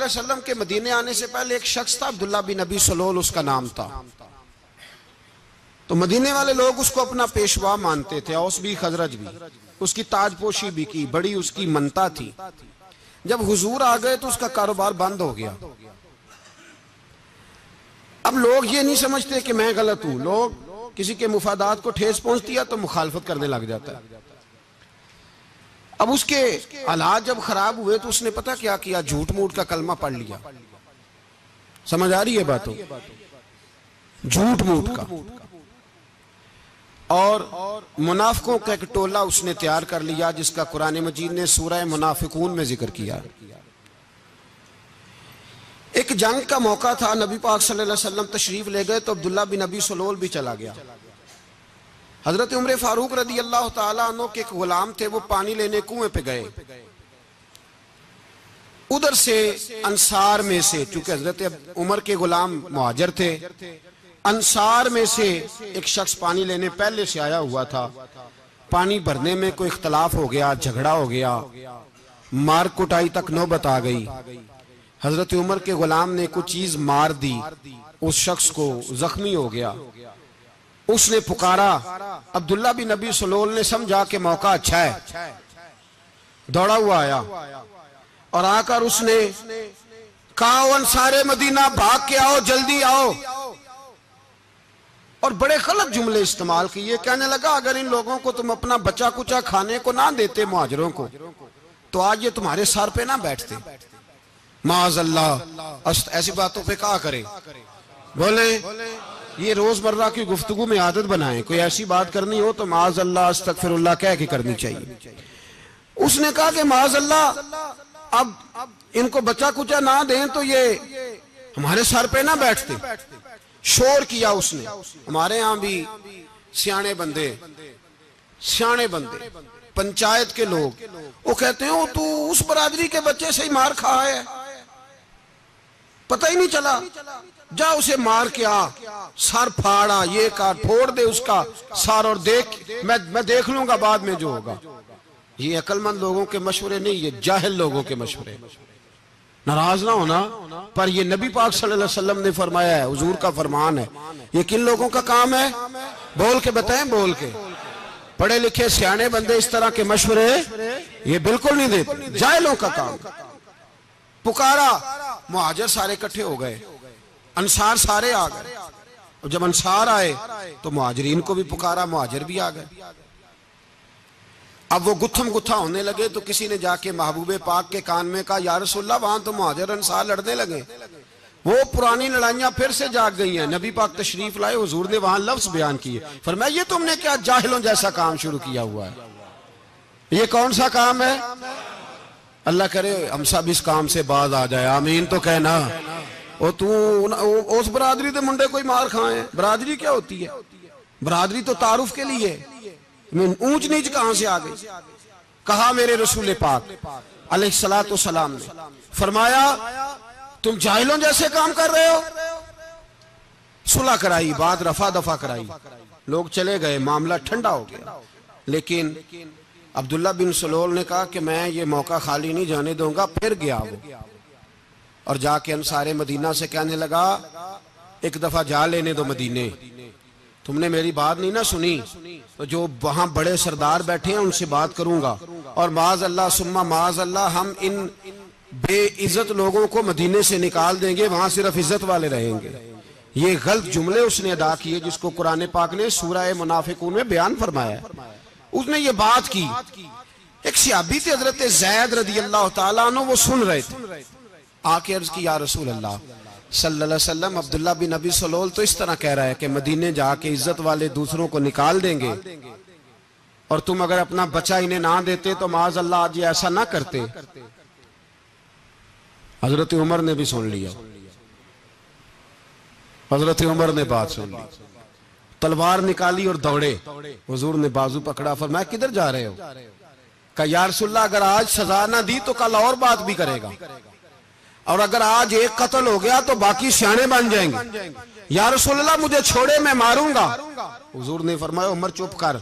सल्लल्लाहु अलैहि वसल्लम के मदीने आने से पहले एक शख्स था, अब्दुल्ला बिन नबी सलोल उसका नाम था। तो मदीने वाले लोग उसको अपना पेशवा मानते थे, औस भी खजरज भी, उसकी ताजपोशी भी की, बड़ी उसकी मनता थी। जब हुजूर आ गए तो उसका कारोबार बंद हो गया। अब लोग ये नहीं समझते कि मैं गलत हूं, लोग किसी के मुफादात को ठेस पहुंचती है तो मुखालफत करने लग जाता है। अब उसके हालात जब खराब हुए तो उसने पता क्या किया, झूठ मूठ का कलमा पढ़ लिया। समझ आ रही है बातों, झूठ मूठ का। और मुनाफिकों का एक टोला उसने तैयार कर लिया, जिसका कुरान मजीद ने सूरह मुनाफिकून में जिक्र किया। एक जंग का मौका था, नबी पाक सल्लल्लाहु अलैहि वसल्लम तशरीफ ले गए तो अब्दुल्ला बिन नबी सलोल भी चला गया। हजरत उमर फारूक रदी अल्लाह ताला अन्हु के एक गुलाम थे, वो पानी लेने कुएं पे गए। उधर से अंसार में से, चूंकि हजरत उमर के गुलाम मुहाजिर थे, अंसार में से एक शख्स पानी लेने पहले से आया हुआ था। पानी भरने में कोई इख्तलाफ हो गया, झगड़ा हो गया, मार कुटाई तक नौबत आ गई। हजरत उमर के गुलाम ने कुछ चीज मार दी, उस शख्स को जख्मी हो गया। उसने पुकारा, अब्दुल्ला बिन नबी सलोल ने समझा कि मौका अच्छा है, दौड़ा हुआ आया और आकर उसने कहा, अंसारे मदीना भाग के आओ, जल्दी आओ। और बड़े गलत जुमले इस्तेमाल किए। कहने लगा, अगर इन लोगों को तुम अपना बचा कुचा खाने को ना देते मुहाजिरों को, तो आज ये तुम्हारे सर पे ना बैठते। माअज़ल्लाह, ऐसी बातों पे क्या करें। बोले ये रोजमर्रा की गुफ्तगू में आदत बनाएं, कोई ऐसी बात करनी हो तो माअज़ल्लाह अस्तगफिरुल्लाह कह के करनी चाहिए। उसने कहा कि माअज़ल्लाह अब इनको बचा कुचा ना दें तो ये हमारे सर पे ना बैठते। शोर किया उसने। हमारे यहाँ भी सियाने बंदे पंचायत के लोग, वो कहते हैं, वो तू उस बरादरी के बच्चे से ही मार खा है, पता ही नहीं चला, जा उसे मार के आ, सर फाड़ा, ये कर, फोड़ दे उसका सर और देख, मैं देख लूंगा बाद में जो होगा। ये अक्लमंद लोगों के मशवरे नहीं, ये जाहिल लोगों के मशवरे। नाराज ना होना, पर ये नबी पाक सल्लल्लाहु अलैहि वसल्लम ने फरमाया है, हुजूर का फरमान है। ये किन लोगों का काम है, बोल के बताएं, बोल के। पढ़े लिखे सियाने बंदे इस तरह के मशवरे ये बिल्कुल नहीं देते, जाहिलों का काम। पुकारा, मुहाजिर सारे इकट्ठे हो गए, अंसार सारे आ गए। और जब अंसार आए तो मुहाजिरीन को भी पुकारा, मुहाजिर भी आ गए। अब वो गुत्थम गुत्था होने लगे तो किसी ने जाके महबूबे पाक के कान में कहा, या रसूलल्लाह वहां तो मुहाजिर अंसार लड़ने लगे, वो पुरानी लड़ाइयां फिर से जाग गई हैं। नबी पाक तशरीफ लाए, हुजूर ने वहां लफ्ज बयान किए, फरमाया ये तुमने क्या जाहिलों जैसा काम शुरू किया हुआ है, ये कौन सा काम है। अल्लाह करे हम सब इस काम से बाज आ जाए, आमीन तो कहना। और तू उस बरादरी के मुंडे कोई मार खाए, बरादरी क्या होती है, बरादरी तो तारुफ के लिए, ऊंच नीच कहां से आ गई। कहा मेरे रसूल पाक अलैहिस्सलातु वस्सलाम ने फरमाया, तुम जाहिलों जैसे काम कर रहे हो। सुलह कराई, बात रफा दफा कराई, लोग चले गए, मामला ठंडा हो गया। लेकिन अब्दुल्ला बिन सलोल ने कहा कि मैं ये मौका खाली नहीं जाने दूंगा। फिर गया वो और जाके अंसारे मदीना से कहने लगा, एक दफा जा लेने दो मदीने, तुमने मेरी बात नहीं ना सुनी तो जो वहां बड़े सरदार बैठे हैं उनसे बात करूंगा, और माज अल्लाह सुम्मा माज अल्लाह हम इन बेइज्जत लोगों को मदीने से निकाल देंगे, वहां सिर्फ इज्जत वाले रहेंगे। ये गलत जुमले उसने अदा किए जिसको कुरान पाक ने सूरह मुनाफिकून में बयान फरमाया। उसने ये बात की। एक सहाबी थे हजरत ज़ैद रदी अल्लाह तआला अन्हु, वो सुन रहे थे। आके अर्ज की, या रसूल अल्लाह सल्लल्लाहु अलैहि वसल्लम, अब्दुल्ला बिन नबी सलोल तो इस तरह कह रहा है कि मदीने जाके इज्जत वाले दूसरों को निकाल देंगे, और तुम अगर अपना बच्चा इन्हें ना देते तो माज अल्लाह आज ऐसा ना करते। हजरत उमर ने भी सुन लिया, हजरत उमर ने बात सुन ली, तलवार निकाली और दौड़े। हुजूर ने बाजू पकड़ा, फरमाया किधर जा रहे हो। कहा या रसूलल्लाह अगर आज सजा ना दी तो कल और बात भी करेगा, और अगर आज एक कत्ल हो गया तो बाकी सियाने बन जाएंगे। या रसूलल्लाह मुझे छोड़े, मैं मारूंगा। हुजूर ने फरमाया उमर चुप कर,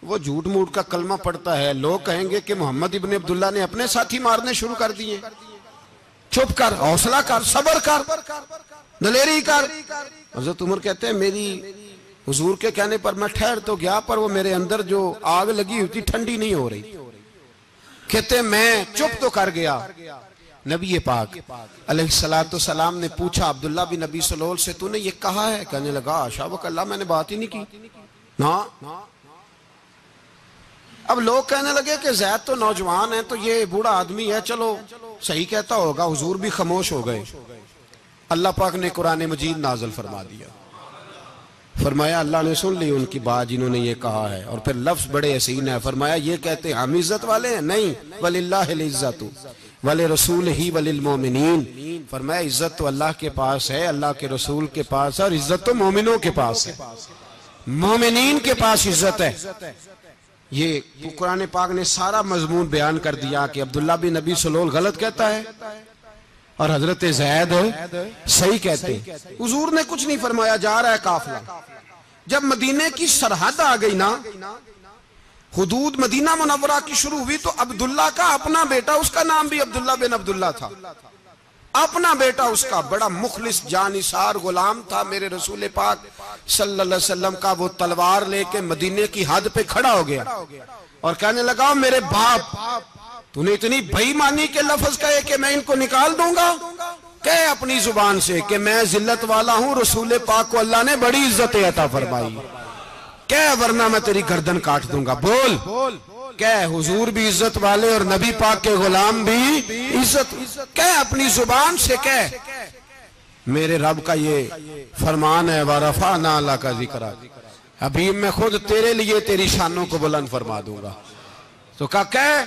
वो झूठ मूठ का कलमा पढ़ता है, लोग कहेंगे कि मोहम्मद इब्ने अब्दुल्ला ने अपने साथी मारने शुरू कर दिए। चुप कर, हौसला कर, सब्र कर, दलेरी कर। हज़रत उमर कहते हैं मेरी हुजूर के कहने पर मैं ठहर तो गया, पर वो मेरे अंदर जो आग लगी हुई थी ठंडी नहीं हो रही। कहते मैं चुप तो कर गया। नबी पाक अलैहिस्सलातु सलाम ने पूछा अब्दुल्ला बिन नबी सलोल से, तूने ये कहा है? कहने लगा आशा वकल्ला, मैंने बात ही नहीं की ना। अब लोग कहने लगे कि ज़ैद तो नौजवान है, तो ये बूढ़ा आदमी है, चलो सही कहता होगा। हुजूर भी खामोश हो गए। अल्लाह पाक ने कुरान मजीद नाज़िल फरमा दिया। फरमाया अल्लाह ने सुन ली उनकी बात जिन्होंने ये कहा है, और फिर लफ्ज बड़े हसीन है। फरमाया ये कहते हम इज्जत वाले हैं? नहीं, वलिल्लाहिल इज्जतु वले रसूल ही वलिल मोमिनीन। फरमाया इज्जत तो अल्लाह के पास है, अल्लाह के रसूल के पास है, और इज्जत तो मोमिनों के पास है, मोमिनीन के पास इज्जत है। ये कुरान पाक ने सारा मजमून बयान कर दिया कि अब्दुल्ला बिन नबी सलोल गलत कहता है और हजरत ज़ैद सही कहते हैं। हुजूर ने कुछ नहीं फरमाया, जा रहा है काफिला। जब मदीने की सरहद आ गई ना, हुदूद मदीना मुनव्वरा की शुरू हुई, तो अब्दुल्ला का अपना बेटा, उसका नाम भी अब्दुल्ला बिन अब्दुल्ला था, अपना बेटा उसका बड़ा मुखलिस जानिसार गुलाम था मेरे रसूल पाक सल्लल्लाहु अलैहि वसल्लम का। वो तलवार लेके मदीने की हद पे खड़ा हो गया और कहने लगा मेरे बाप, तूने इतनी बेईमानी के लफ्ज कहे कि मैं इनको निकाल दूंगा? कहे अपनी जुबान से कि मैं जिल्लत वाला हूं, रसूल पाक को अल्लाह ने बड़ी इज्जत अता फरमाई, कह वरना मैं तेरी गर्दन काट दूंगा। बोल, कह हुजूर भी इज्जत वाले और नबी पाक के गुलाम भी इज्जत, कह अपनी जुबान से कह। मेरे रब का ये फरमान है, वरफाना लका जिक्रा, अभी मैं खुद तेरे लिए तेरी शानों को बुलंद फरमा दूंगा। तो कह,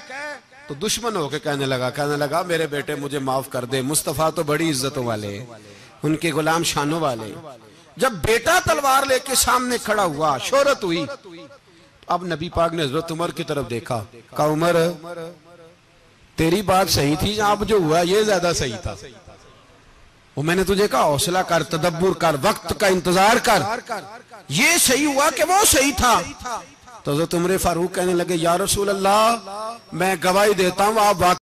तो दुश्मन होके कहने लगा मेरे बेटे मुझे माफ कर दे, मुस्तफा तो बड़ी इज्जतों वाले, उनके गुलाम शानों वाले। जब बेटा तलवार लेके सामने खड़ा हुआ, शोहरत हुई, अब नबी पाक ने हजरत उमर की तरफ देखा, कहा उमर तेरी बात सही थी, अब जो हुआ ये ज्यादा सही था। वो मैंने तुझे कहा हौसला कर, तदब्बुर कर, वक्त का इंतजार कर, ये सही हुआ कि वो सही था। तो हजरत उमर फारूक कहने लगे या रसूल अल्लाह, मैं गवाही देता हूं आप